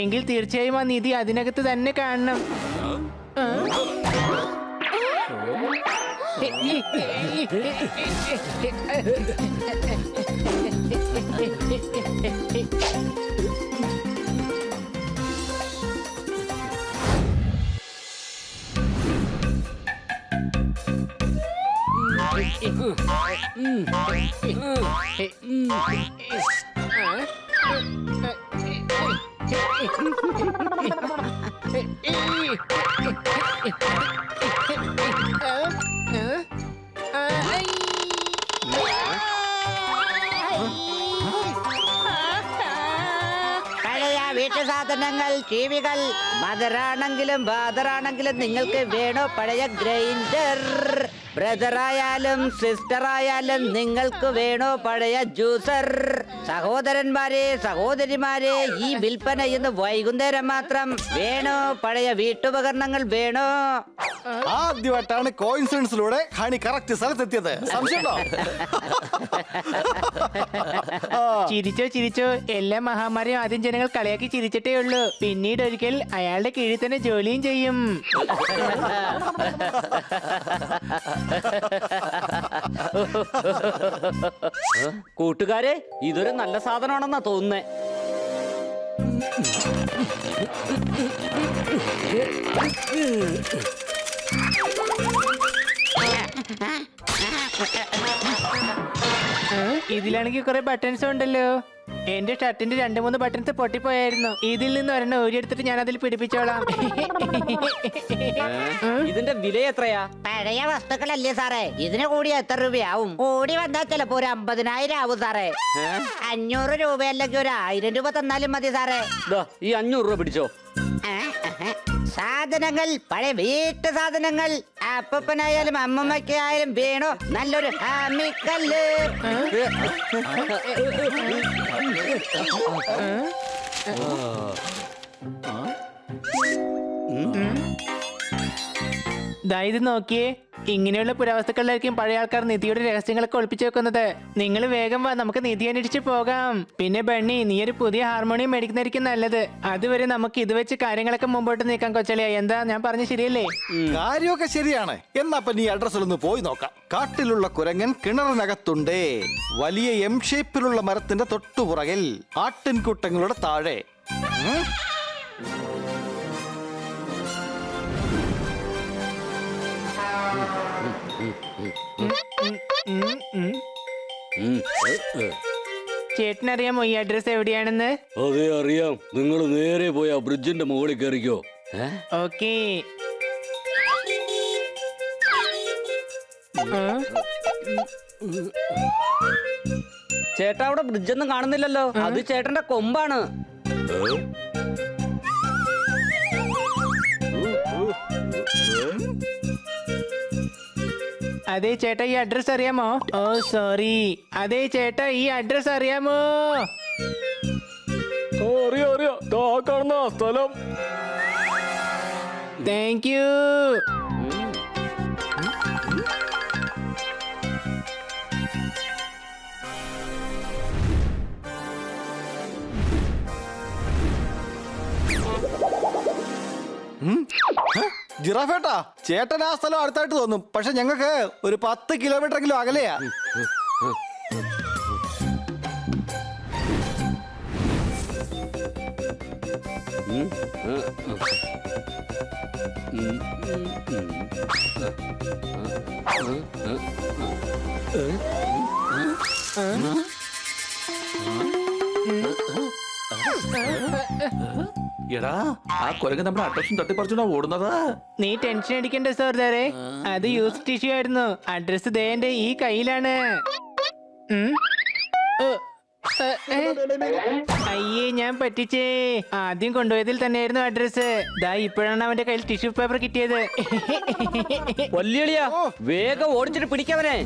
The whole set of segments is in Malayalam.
എങ്കിൽ തീർച്ചയായും ആ നിധി അതിനകത്ത് തന്നെ കാണണം. പഴയ വീട്ടു സാധനങ്ങൾ, ടിവികൾ, മദറാണെങ്കിലും ബാദറാണെങ്കിലും നിങ്ങൾക്ക് വേണോ പഴയ ഗ്രൈൻഡർ? ബ്രദറായാലും സിസ്റ്ററായാലും നിങ്ങൾക്ക് വേണോ പഴയ ജ്യൂസർ? സഹോദരന്മാരെ, സഹോദരിമാരെ, ഈ വിൽപ്പന ഇന്ന് വൈകുന്നേരം മാത്രം. വേണോ പഴയ വീട്ടുപകരണങ്ങൾ വേണോ? ആദ്യമായിട്ടാണ് കോയിൻസിഡൻസിലൂടെ ഹണി കറക്റ്റ് സ്ഥലത്തെത്തിയത്. സംശയമുണ്ടോ? ചിരിച്ചോ. എല്ലാ മഹാമാരിയും ആദ്യം ജനങ്ങൾ കളിയാക്കി ചിരിച്ചിട്ടേ ഉള്ളൂ. പിന്നീട് ഒരിക്കൽ അയാളുടെ കീഴിൽ തന്നെ ജോലിയും ചെയ്യും. കൂട്ടുകാരെ, ഇതൊരു നല്ല സാധനമാണെന്നാ തോന്നുന്നേ. ഇതിലാണെങ്കിൽ കുറെ ബട്ടൺസ് ഉണ്ടല്ലോ. എന്റെ ഷർട്ടിന്റെ 2-3 ബട്ടൺസ് പൊട്ടിപ്പോയായിരുന്നു. ഇതിൽ നിന്ന് ഒരെണ്ണം ഊരിയെടുത്തിട്ട് ഞാൻ അതിൽ പിടിപ്പിച്ചോളാം. ഇതിന്റെ വില എത്രയാ? പഴയ വസ്തുക്കളല്ലേ സാറേ, ഇതിന് കൂടി എത്ര രൂപയാവും? കൂടി വന്നാൽ ചിലപ്പോ ഒരു 50,000 ആവും സാറേ. 500 രൂപ അല്ലെങ്കിൽ ഒരു 1000 രൂപ തന്നാലും മതി സാറേ. ഈ 500 രൂപ പിടിച്ചോ. സാധനങ്ങൾ, പഴയ വീട്ടു സാധനങ്ങൾ, അപ്പനായാലും അമ്മമ്മയ്ക്കായാലും വേണോ നല്ലൊരു ഹാമിക്കല്ല്? ഇത് നോക്കിയേ, ഇങ്ങനെയുള്ള പുരാവസ്തുക്കളിലായിരിക്കും പഴയ ആൾക്കാർ നിധിയുടെ രഹസ്യങ്ങളൊക്കെ ഒളിപ്പിച്ചു വെക്കുന്നത്. നിങ്ങൾ വേഗം വാ, നമുക്ക് നിധി അന്വേഷിച്ച് പോകാം. പിന്നെ ബണ്ണി, നീ ഒരു പുതിയ ഹാർമോണിയം മേടിക്കുന്നതായിരിക്കും നല്ലത്. അതുവരെ നമുക്ക് ഇത് വെച്ച് കാര്യങ്ങളൊക്കെ മുമ്പോട്ട് നീക്കാൻ കൊച്ചളിയാ. എന്താ ഞാൻ പറഞ്ഞ ശരിയല്ലേ? കാര്യമൊക്കെ ശരിയാണ്. എന്നാ നീ അഡ്രസ്സിലൊന്ന് പോയി നോക്കാം. കാട്ടിലുള്ള കുരങ്ങൻ കിണറിനകത്തുണ്ടേ, വലിയ എം ഷേപ്പിലുള്ള മരത്തിന്റെ തൊട്ടുപുറകിൽ, ആട്ടിൻകൂട്ടങ്ങളുടെ താഴെ. ചേട്ടനറിയാമോ ഈ അഡ്രസ് എവിടെയാണെന്ന്? അതെ അറിയാം. നിങ്ങൾ നേരെ പോയി ആ ബ്രിഡ്ജിന്റെ മുകളിൽ കയറിക്കോ. ഓക്കേ. ചേട്ടാ, അവിടെ ബ്രിഡ്ജൊന്നും കാണുന്നില്ലല്ലോ. അത് ചേട്ടന്റെ കൊമ്പാണ്. അതെ ചേട്ടാ, ഈ അഡ്രസ് അറിയാമോ? ഓ സോറി. അതെ ചേട്ടാ, ഈ അഡ്രസ് അറിയാമോ? അറിയാം. കാണുന്ന സ്ഥലം. Thank you. ജിറാഫേട്ടാ, ചേട്ടൻ ആ സ്ഥലം അടുത്തായിട്ട് തോന്നും, പക്ഷെ ഞങ്ങൾക്ക് ഒരു 10 കിലോമീറ്ററെങ്കിലും അകലെയാ. എടാ, ആ കുരങ്ങ് നമ്മുടെ അഡ്രസ്സും തട്ടിപ്പറിച്ചാ ഓടുന്നത്. നീ ടെൻഷൻ അടിക്കണ്ട സോർദാരെ, അത് യൂസ് ടിഷ്യൂ ആയിരുന്നു. അഡ്രസ് ദേ എന്റെ ഈ കയ്യിലാണ്. അയ്യേ, ഞാൻ പറ്റിച്ചേ. ആദ്യം കൊണ്ടുപോയതിൽ തന്നെയായിരുന്നു അഡ്രസ്. ഇപ്പോഴാണ് അവന്റെ കയ്യിൽ ടിഷ്യൂ പേപ്പർ കിട്ടിയത്. വല്യളിയാ, വേഗം ഓടിച്ചിട്ട് പിടിക്കവനെ.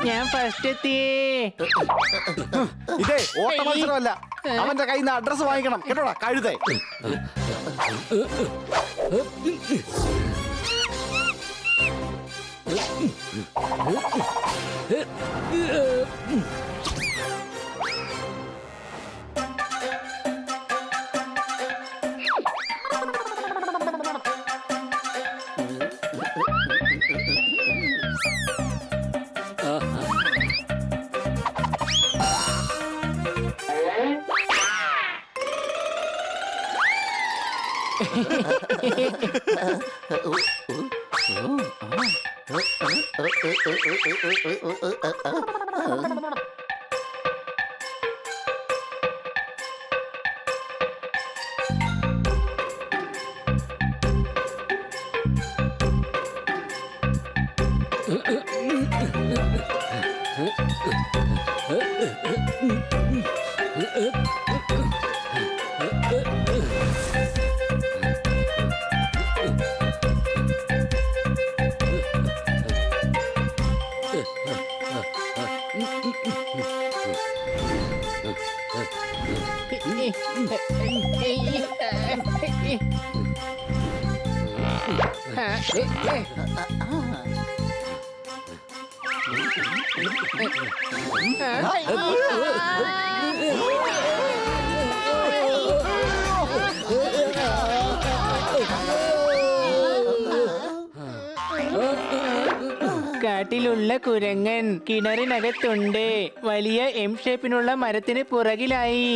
ഞാൻ ഫസ്റ്റ് എത്തിയേ. ഇതേ ഓട്ട മത്സരമല്ല, അവന്റെ കയ്യിൽ നിന്ന് അഡ്രസ് വാങ്ങിക്കണം കേട്ടോടാ കഴുതേ. കാട്ടിലുള്ള കുരങ്ങൻ കിണറിനകത്തുണ്ട്. വലിയ എം ഷേപ്പിനുള്ള മരത്തിന് പുറകിലായി.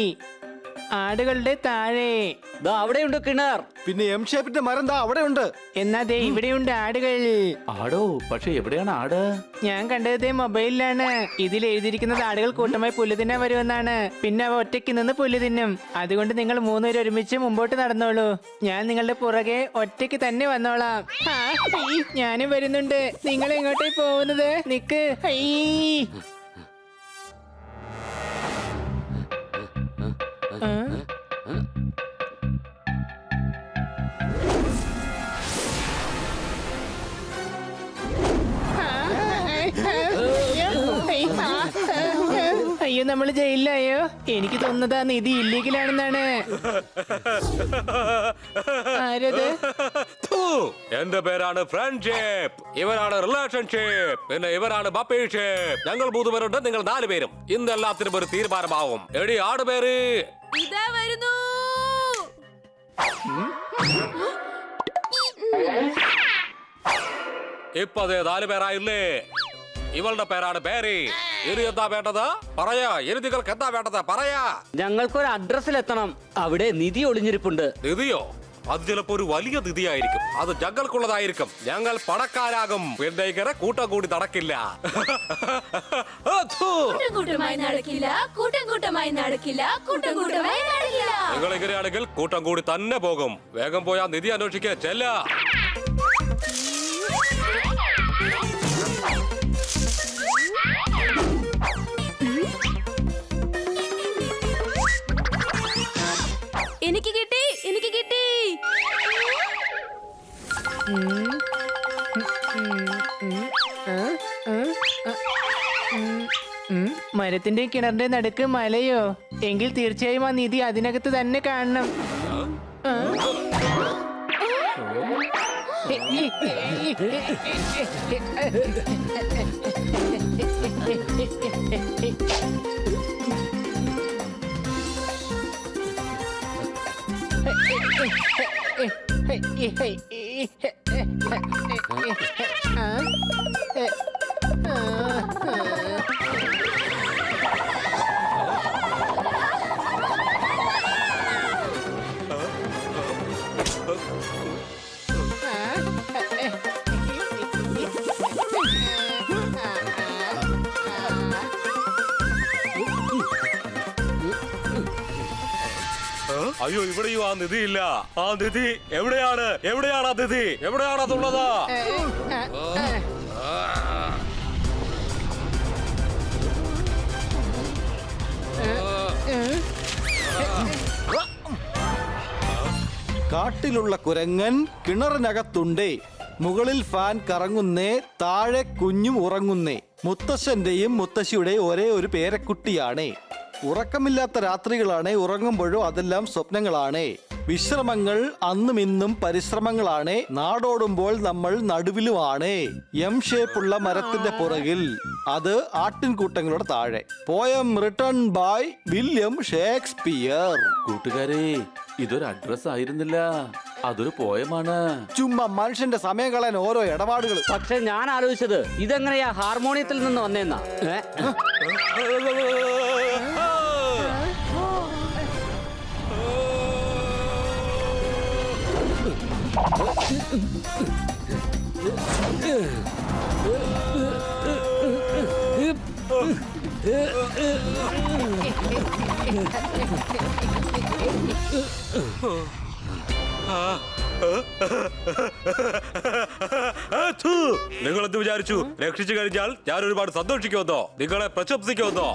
ആടുകളുടെ താഴെ. ദാ അവിടെയുണ്ട് കിണർ. പിന്നെ എം ഷേപ്പിന്റെ മരം ദാ അവിടെ ഉണ്ട്. എന്നാ ദേ ഇവിടെയുണ്ട് ആടുകൾ. ആടോ, പക്ഷെ എവിടെയാണ് ആട്? ഞാൻ കണ്ടത് മൊബൈലിലാണ്. ഇതിൽ എഴുതിയിരിക്കുന്നത് ആടുകൾ കൂട്ടമായി പുല്ല് തിന്നാൻ വരുമെന്നാണ്. പിന്നെ അവ ഒറ്റയ്ക്ക് നിന്ന് പുല്ല് തിന്നും. അതുകൊണ്ട് നിങ്ങൾ മൂന്നുപേരും ഒരുമിച്ച് മുമ്പോട്ട് നടന്നോളൂ. ഞാൻ നിങ്ങളുടെ പുറകെ ഒറ്റയ്ക്ക് തന്നെ വന്നോളാം. ആ, ഈ, ഞാനും വരുന്നുണ്ട്. നിങ്ങൾ എങ്ങോട്ടേ പോകുന്നത്? നിക്ക്. ഈ. ആ? അയ്യോ, നമ്മള് ജയിലിലായോ? എനിക്ക് തോന്നുന്നത് ആ നിധി ഇല്ലീഗലാണെന്നാണ്. ആരത്? എന്റെ പേരാണ് ഫ്രണ്ട്ഷിപ്പ്, ഇവരാണ് റിലേഷൻഷിപ്പ്, പിന്നെ ഇവരാണ് ബപ്പീഷിപ്പ്. ഞങ്ങൾ 3 പേരുണ്ട്, നിങ്ങൾ 4 പേരും. ഇന്ന് എല്ലാത്തിനും ഒരു തീരുമാനമാവും. എടി ആട് പേര് ഇതാ വരുന്നു. ഇപ്പൊ അതെ 4 പേരായില്ലേ? ഇവളുടെ പേരാണ് പേരി. ഇനി എന്താ വേണ്ടത് പറയാ? ഇനി നിങ്ങൾക്ക് എന്താ വേണ്ടത് പറയാ? ഞങ്ങൾക്കൊരു അഡ്രസ്സിലെത്തണം. അവിടെ നിധി ഒളിഞ്ഞിരിപ്പുണ്ട്. നിധിയോ? അത് ചിലപ്പോ ഒരു വലിയ നിധിയായിരിക്കും. അത് ഞങ്ങൾക്കുള്ളതായിരിക്കും. ഞങ്ങൾ പണക്കാരാകും. പിന്നെ ഇങ്ങനെ കൂട്ടം കൂടി നടക്കില്ല. കൂട്ടമായി നടക്കില്ല, കൂട്ടമായി നടക്കില്ല, കൂട്ടമായി നടക്കില്ല. നിങ്ങൾ ഇങ്ങനെയാണെങ്കിൽ കൂട്ടം കൂടി തന്നെ പോകും. വേഗം പോയാ നിധി അന്വേഷിക്കാൻ ചെല്ല. എനിക്ക് കിട്ടി, എനിക്ക് കിട്ടി. മരത്തിന്റെ കിണറിന്റെ നടുക്ക് മലയോ? എങ്കിൽ തീർച്ചയായും ആ നിധി അതിനകത്ത് തന്നെ കാണണം. അയ്യോ ഇവിടെയും ആ നിധി ഇല്ല. ആ നിധി എവിടെയാണ്? എവിടെയാണ് ആ നിധി? എവിടെയാണ് അതുള്ളത്? കാട്ടിലുള്ള കുരങ്ങൻ കിണറിനകത്തുണ്ടേ. മുകളിൽ ഫാൻ കറങ്ങുന്നേ, താഴെ കുഞ്ഞും ഉറങ്ങുന്നേ. മുത്തശ്ശന്റെയും മുത്തശ്ശിയുടെയും ഒരേ ഒരു പേരക്കുട്ടിയാണേ. ഉറക്കമില്ലാത്ത രാത്രികളാണേ, ഉറങ്ങുമ്പോഴോ അതെല്ലാം സ്വപ്നങ്ങളാണേ. വിശ്രമങ്ങൾ അന്നും ഇന്നും പരിശ്രമങ്ങളാണേ. നാടോടുമ്പോൾ നമ്മൾ നടുവിലുമാണേ. എം ഷേപ്പുള്ള മരത്തിന്റെ പുറകിൽ, അത് ആട്ടിൻകൂട്ടങ്ങളുടെ താഴെ. Poem written by William Shakespeare. കൂട്ടുകാരെ, ഇതൊരു അഡ്രസ് ആയിരുന്നില്ല, അതൊരു പോയമാണ്. ചുമ്മാ മനുഷ്യന്റെ സമയം കളയാൻ ഓരോ ഇടപാടുകൾ. പക്ഷെ ഞാൻ ആലോചിച്ചത് ഇതെങ്ങനെയാ ഹാർമോണിയത്തിൽ നിന്ന് വന്നേന്നാ. നിങ്ങൾ എന്ത് വിചാരിച്ചു? രക്ഷിച്ചു കഴിഞ്ഞാൽ ഞാൻ ഒരുപാട് സന്തോഷിക്കുമെന്നോ? നിങ്ങളെ പ്രശംസിക്കുമെന്നോ?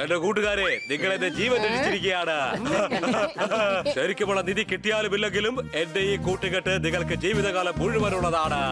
എന്റെ കൂട്ടുകാരെ, നിങ്ങൾ എന്റെ ജീവൻ രക്ഷിച്ചിരിക്കുകയാണ്. ശരിക്കുമുള്ള നിധി കിട്ടിയാലും ഇല്ലെങ്കിലും എന്റെ ഈ കൂട്ടുകെട്ട് നിങ്ങൾക്ക് ജീവിതകാലം മുഴുവനുള്ളതാണ്.